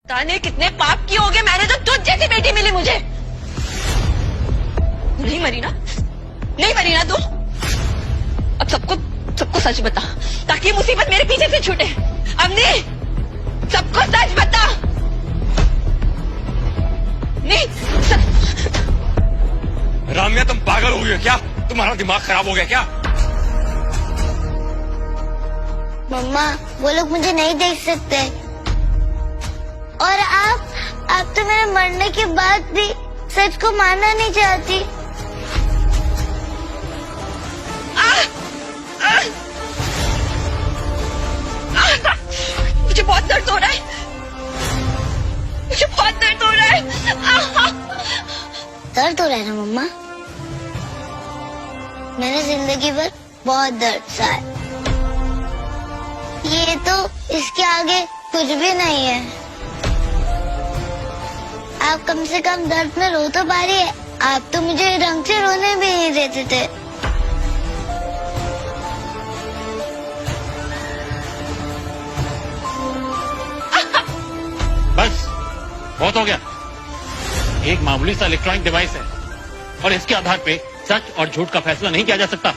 ताने कितने पाप किए होगे, मैंने तो तुझ जैसी बेटी मिली मुझे। नहीं मरी ना, नहीं मरी ना तू। अब सबको सच बता ताकि मुसीबत मेरे पीछे से छूटे। अम्नी, सबको सच बता। नहीं राम्या, तुम पागल हो गई हो क्या? तुम्हारा दिमाग खराब हो गया क्या? मम्मा, वो लोग मुझे नहीं देख सकते। और आप तो मेरे मरने के बाद भी सच को मानना नहीं चाहती। मुझे बहुत दर्द हो रहा है, मुझे बहुत दर्द हो रहा है। दर्द हो रहा है ना मम्मा? मैंने जिंदगी भर बहुत दर्द सहा। ये तो इसके आगे कुछ भी नहीं है। आप कम से कम दर्द में रो तो पा रही है। आप तो मुझे ढंग से रोने भी नहीं देते थे। बस बहुत हो गया। एक मामूली सा इलेक्ट्रॉनिक डिवाइस है और इसके आधार पे सच और झूठ का फैसला नहीं किया जा सकता।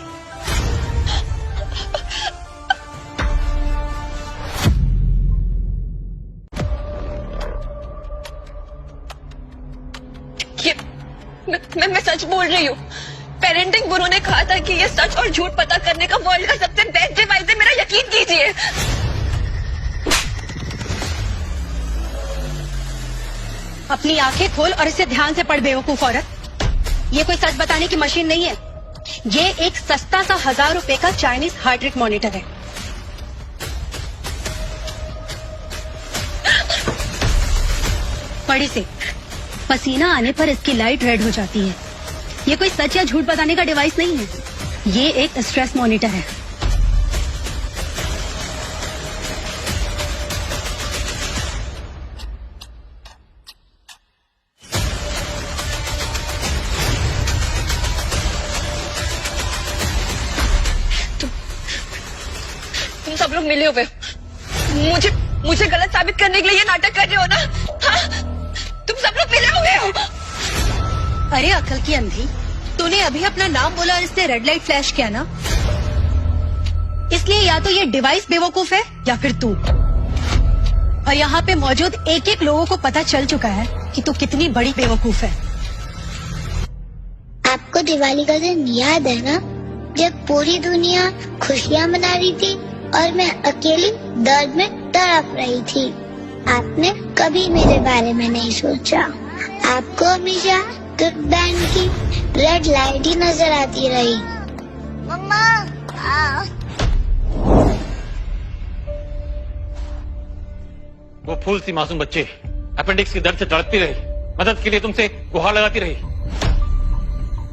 मैं सच बोल रही हूँ। पेरेंटिंग गुरु ने कहा था कि ये सच और झूठ पता करने का वर्ल्ड का सबसे बेस्ट डिवाइस है। मेरा यकीन कीजिए। अपनी आंखें खोल और इसे ध्यान से पढ़, बेवकूफ औरत। ये कोई सच बताने की मशीन नहीं है। ये एक सस्ता सा 1000 रुपए का चाइनीज हार्ट रेट मॉनिटर है। पढ़ी से पसीना आने पर इसकी लाइट रेड हो जाती है। ये कोई सच या झूठ बताने का डिवाइस नहीं है। ये एक स्ट्रेस मॉनिटर है। तुम सब लोग मिले हुए हो। मुझे गलत साबित करने के लिए ये नाटक कर रहे हो ना? हाँ? तुम सब लोग मिले हुए हो। अरे अकल की अंधी, तूने अभी अपना नाम बोला और इसने रेड लाइट फ्लैश किया ना, इसलिए या तो ये डिवाइस बेवकूफ है या फिर तू। और यहाँ पे मौजूद एक एक लोगों को पता चल चुका है कि तू कितनी बड़ी बेवकूफ है। आपको दिवाली का दिन याद है ना, जब पूरी दुनिया खुशियाँ मना रही थी और मैं अकेली दर्द में तड़प रही थी? आपने कभी मेरे बारे में नहीं सोचा। आपको हमेशा गुड बैंड की रेड लाइट ही नजर आती रही। मम्मा, वो फूल सी मासूम बच्ची अपेंडिक्स के दर्द से तड़पती रही, मदद के लिए तुमसे गुहार लगाती रही,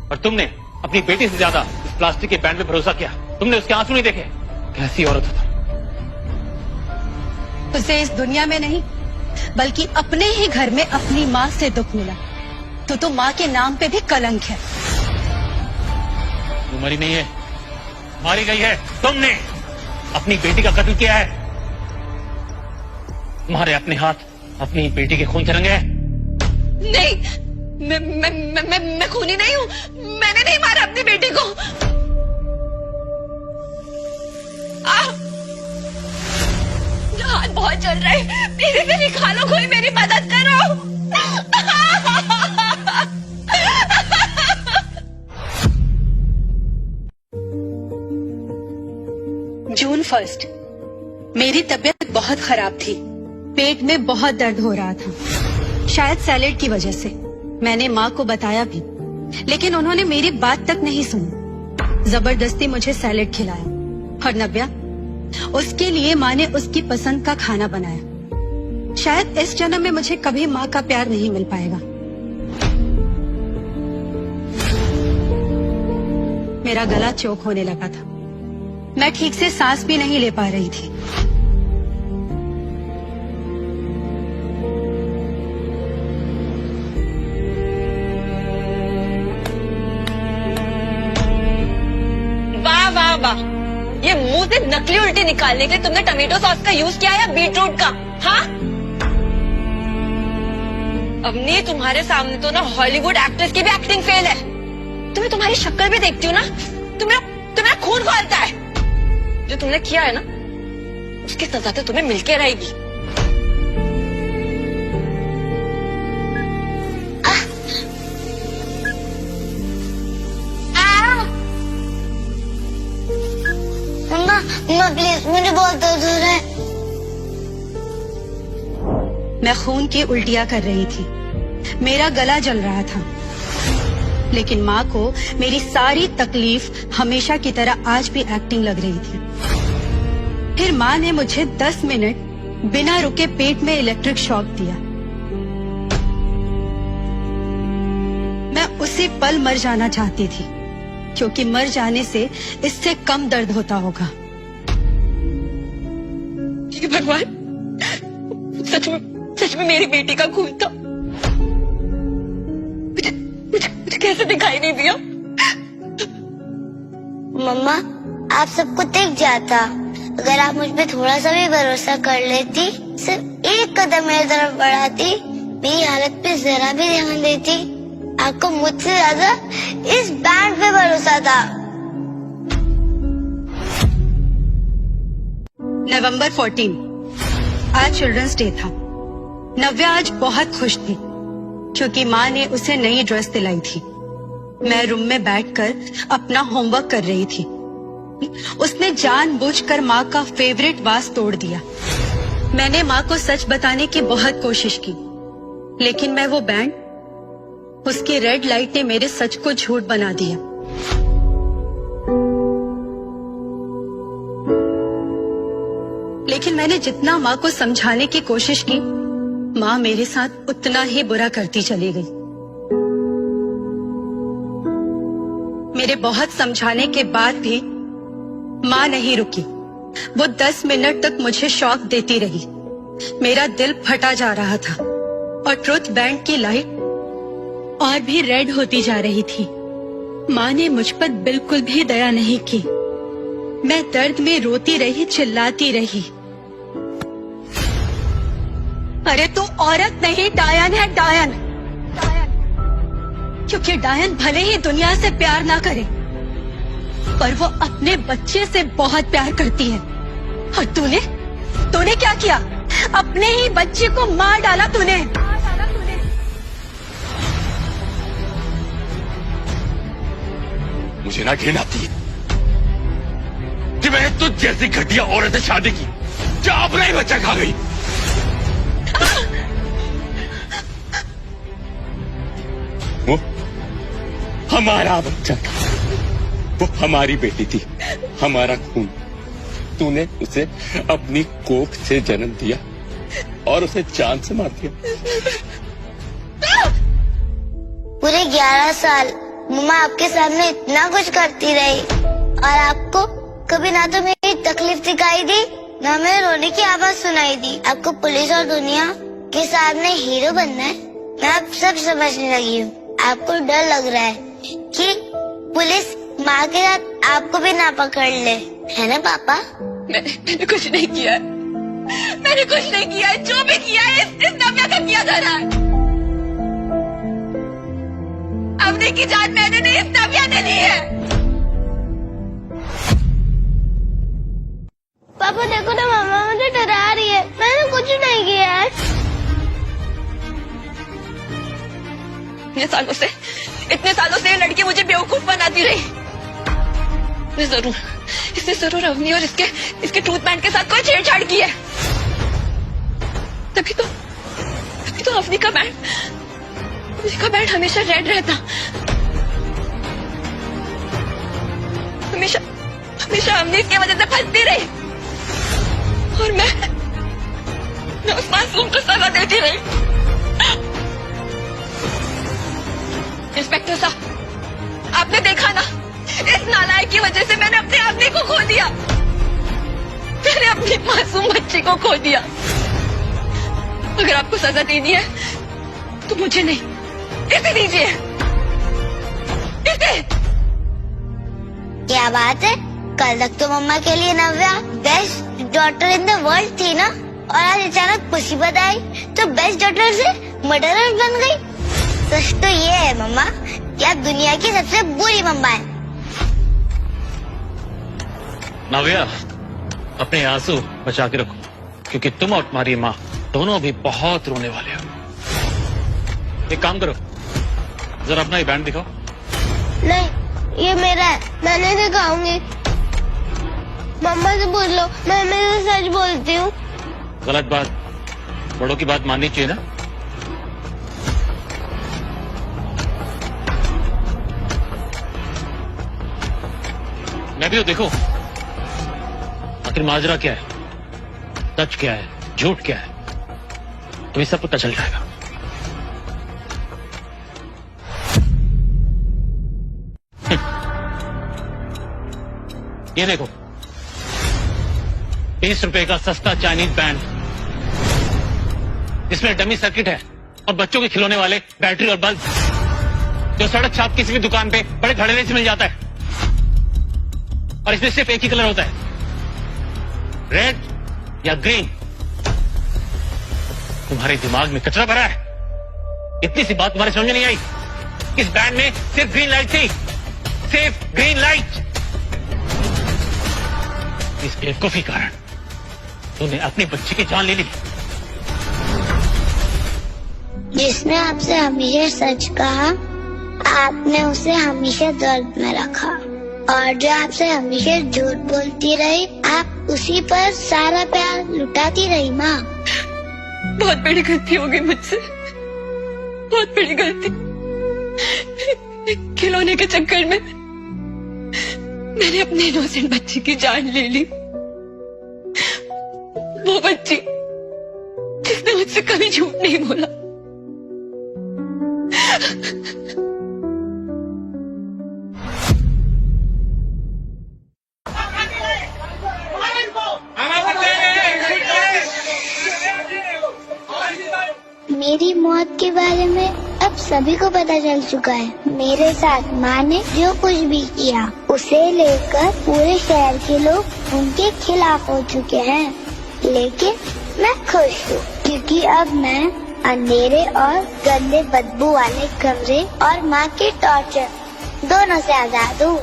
और तुमने अपनी बेटी से ज्यादा इस प्लास्टिक के बैंड पे भरोसा किया। तुमने उसके आंसू नहीं देखे। कैसी औरत हो तुम। उसे इस दुनिया में नहीं बल्कि अपने ही घर में अपनी माँ से दुख मिला, तो माँ के नाम पे भी कलंक है। वो मरी नहीं है, मारी गई है। तुमने अपनी बेटी का कत्ल किया है। तुम्हारे अपने हाथ अपनी बेटी के खून से रंगे हैं। नहीं, मैं खूनी नहीं हूँ। मैंने नहीं मारा अपनी बेटी को। हाथ बहुत चल रहा है, प्लीज इसे निकालो, कोई मेरी मदद करो। जून 1 मेरी तबीयत बहुत खराब थी। पेट में बहुत दर्द हो रहा था, शायद सैलेड की वजह से। मैंने माँ को बताया भी, लेकिन उन्होंने मेरी बात तक नहीं सुनी। जबरदस्ती मुझे सैलेड खिलाया। और नव्या, उसके लिए माँ ने उसकी पसंद का खाना बनाया। शायद इस जन्म में मुझे कभी माँ का प्यार नहीं मिल पाएगा। मेरा गला चोक होने लगा था। मैं ठीक से सांस भी नहीं ले पा रही थी। वाह वाह वाह, ये मुंह से नकली उल्टी निकालने के लिए तुमने टमेटो सॉस का यूज किया या बीटरूट का? हाँ, अवनी, तुम्हारे सामने तो ना हॉलीवुड एक्ट्रेस की भी एक्टिंग फेल है। तुम्हें तुम्हारी शक्ल भी देखती हूँ ना, तुम्हें खून खौलता है। जो तुमने किया है ना, उसकी सजा तो तुम्हें मिलके रहेगी। मम्मा प्लीज, मुझे बहुत दर्द हो रहा है। मैं खून की उल्टियां कर रही थी, मेरा गला जल रहा था, लेकिन माँ को मेरी सारी तकलीफ हमेशा की तरह आज भी एक्टिंग लग रही थी। फिर माँ ने मुझे 10 मिनट बिना रुके पेट में इलेक्ट्रिक शॉक दिया। मैं उसी पल मर जाना चाहती थी, क्योंकि मर जाने से इससे कम दर्द होता होगा। ये भगवान, सच में मेरी बेटी का खून था। मुझे कैसे दिखाई नहीं दिया? मम्मा, आप सबको दिख जाता। अगर आप मुझ पे थोड़ा सा भी भरोसा कर लेती, सिर्फ एक कदम मेरी तरफ बढ़ाती, मेरी हालत पे जरा भी ध्यान देती, आपको मुझसे ज्यादा इस बैंड पे भरोसा था। नवंबर 14, आज चिल्ड्रंस डे था। नव्या आज बहुत खुश थी, क्योंकि माँ ने उसे नई ड्रेस दिलाई थी। मैं रूम में बैठकर अपना होमवर्क कर रही थी। उसने जानबूझकर माँ का फेवरेट वास तोड़ दिया। मैंने माँ को सच बताने की बहुत कोशिश की, लेकिन मैं वो बैंड, उसकी रेड लाइट ने मेरे सच को झूठ बना दिया। लेकिन मैंने जितना माँ को समझाने की कोशिश की, माँ मेरे साथ उतना ही बुरा करती चली गई। मेरे बहुत समझाने के बाद भी माँ नहीं रुकी। वो 10 मिनट तक मुझे शॉक देती रही। मेरा दिल फटा जा रहा था और ट्रुथ बैंड की लाइट और भी रेड होती जा रही थी। माँ ने मुझ पर बिल्कुल भी दया नहीं की। मैं दर्द में रोती रही, चिल्लाती रही। अरे तू औरत नहीं, डायन है, डायन। क्योंकि डायन भले ही दुनिया से प्यार ना करे, पर वो अपने बच्चे से बहुत प्यार करती है। और तूने क्या किया? अपने ही बच्चे को मार डाला तूने। मुझे ना घृणा आती है कि मैंने तुझ जैसी घटिया औरत से शादी की, जो अपना ही बच्चा खा गई। वो हमारा बच्चा था, वो हमारी बेटी थी, हमारा खून। तूने उसे अपनी कोख से जन्म दिया और उसे जान से मार दिया। पूरे 11 साल मम्मा आपके सामने इतना कुछ करती रही, और आपको कभी ना तो मेरी तकलीफ दिखाई दी, ना मेरे रोने की आवाज सुनाई दी। आपको पुलिस और दुनिया के सामने हीरो बनना है। मैं अब सब समझने लगी हूँ। आपको डर लग रहा है कि पुलिस माँ के साथ आपको भी ना पकड़ ले, है ना पापा? मैंने कुछ नहीं किया है। मैंने कुछ नहीं किया है। जो भी किया है इस नव्या का किया जा रहा है। अवनी की जान मैंने नहीं, इस नव्या ने ली है। पापा देखो ना, मम्मा मुझे डरा रही है। मैंने कुछ नहीं किया है। इतने सालों से ये लड़की मुझे बेवकूफ बनाती रही। इसने जरूर अवनी और इसके ट्रूथ बैंड के साथ कोई छेड़छाड़ की है। तभी तो अवनी का बैंड हमेशा रेड रहता। हमेशा अवनी इसकी वजह से फंसती रही, और मैं उस मासूम को सजा देती रही। इंस्पेक्टर साहब, आपने देखा ना, इस नालायक की वजह से मैंने अपने आदमी को खो दिया। मैंने अपनी मासूम बच्ची को खो दिया। अगर आपको सजा देनी है तो मुझे नहीं, इसे दीजिए। इसे। क्या बात है, कल तक तो मम्मा के लिए Navya best daughter in the world थी ना, और आज अचानक मुसीबत आई तो बेस्ट डॉटर से मर्डरर बन गई। सच तो ये है मम्मा कि आप दुनिया की सबसे बुरी मम्मा है। नाविया, अपने आंसू बचा के रखो, क्योंकि तुम और तुम्हारी माँ दोनों अभी बहुत रोने वाले हो। एक काम करो, जरा अपना ये बैंड दिखाओ। नहीं, ये मेरा है, मैं नहीं दिखाऊंगी। मम्मा से पूछ लो, मैं हमेशा सच बोलती हूँ। गलत बात, बड़ों की बात माननी चाहिए ना। मैं भी तो देखो, आखिर माजरा क्या है, सच क्या है, झूठ क्या है, तो ये सब पता चल जाएगा। ये देखो, 20 रुपए का सस्ता चाइनीज बैंड, जिसमें डमी सर्किट है और बच्चों के खिलौने वाले बैटरी और बल्ब, जो सड़क छाप किसी भी दुकान पे बड़े धड़ल्ले से मिल जाता है। और इसमें सिर्फ एक ही कलर होता है, रेड या ग्रीन। तुम्हारे दिमाग में कचरा भरा है। इतनी सी बात तुम्हारे समझ में नहीं आई? इस बैंड में सिर्फ ग्रीन लाइट थी, सिर्फ ग्रीन लाइट। इस बेवकूफी कारण तूने अपनी बच्ची की जान ले ली। जिसने आपसे हमेशा सच कहा, आपने उसे हमेशा दर्द में रखा, और जो आपसे हमेशा झूठ बोलती रही, आप उसी पर सारा प्यार लुटाती रही। माँ, बहुत बड़ी गलती हो गई मुझसे, बहुत बड़ी गलती। खिलौने के चक्कर में मैंने अपने इनोसेंट बच्ची की जान ले ली। वो बच्ची जिसने मुझसे कभी झूठ नहीं बोला। मेरी मौत के बारे में अब सभी को पता चल चुका है। मेरे साथ माँ ने जो कुछ भी किया, उसे लेकर पूरे शहर के लोग उनके खिलाफ हो चुके हैं। लेकिन मैं खुश हूँ, क्योंकि अब मैं अंधेरे और गंदे बदबू वाले कमरे और माँ के टॉर्चर दोनों से आजाद हूँ।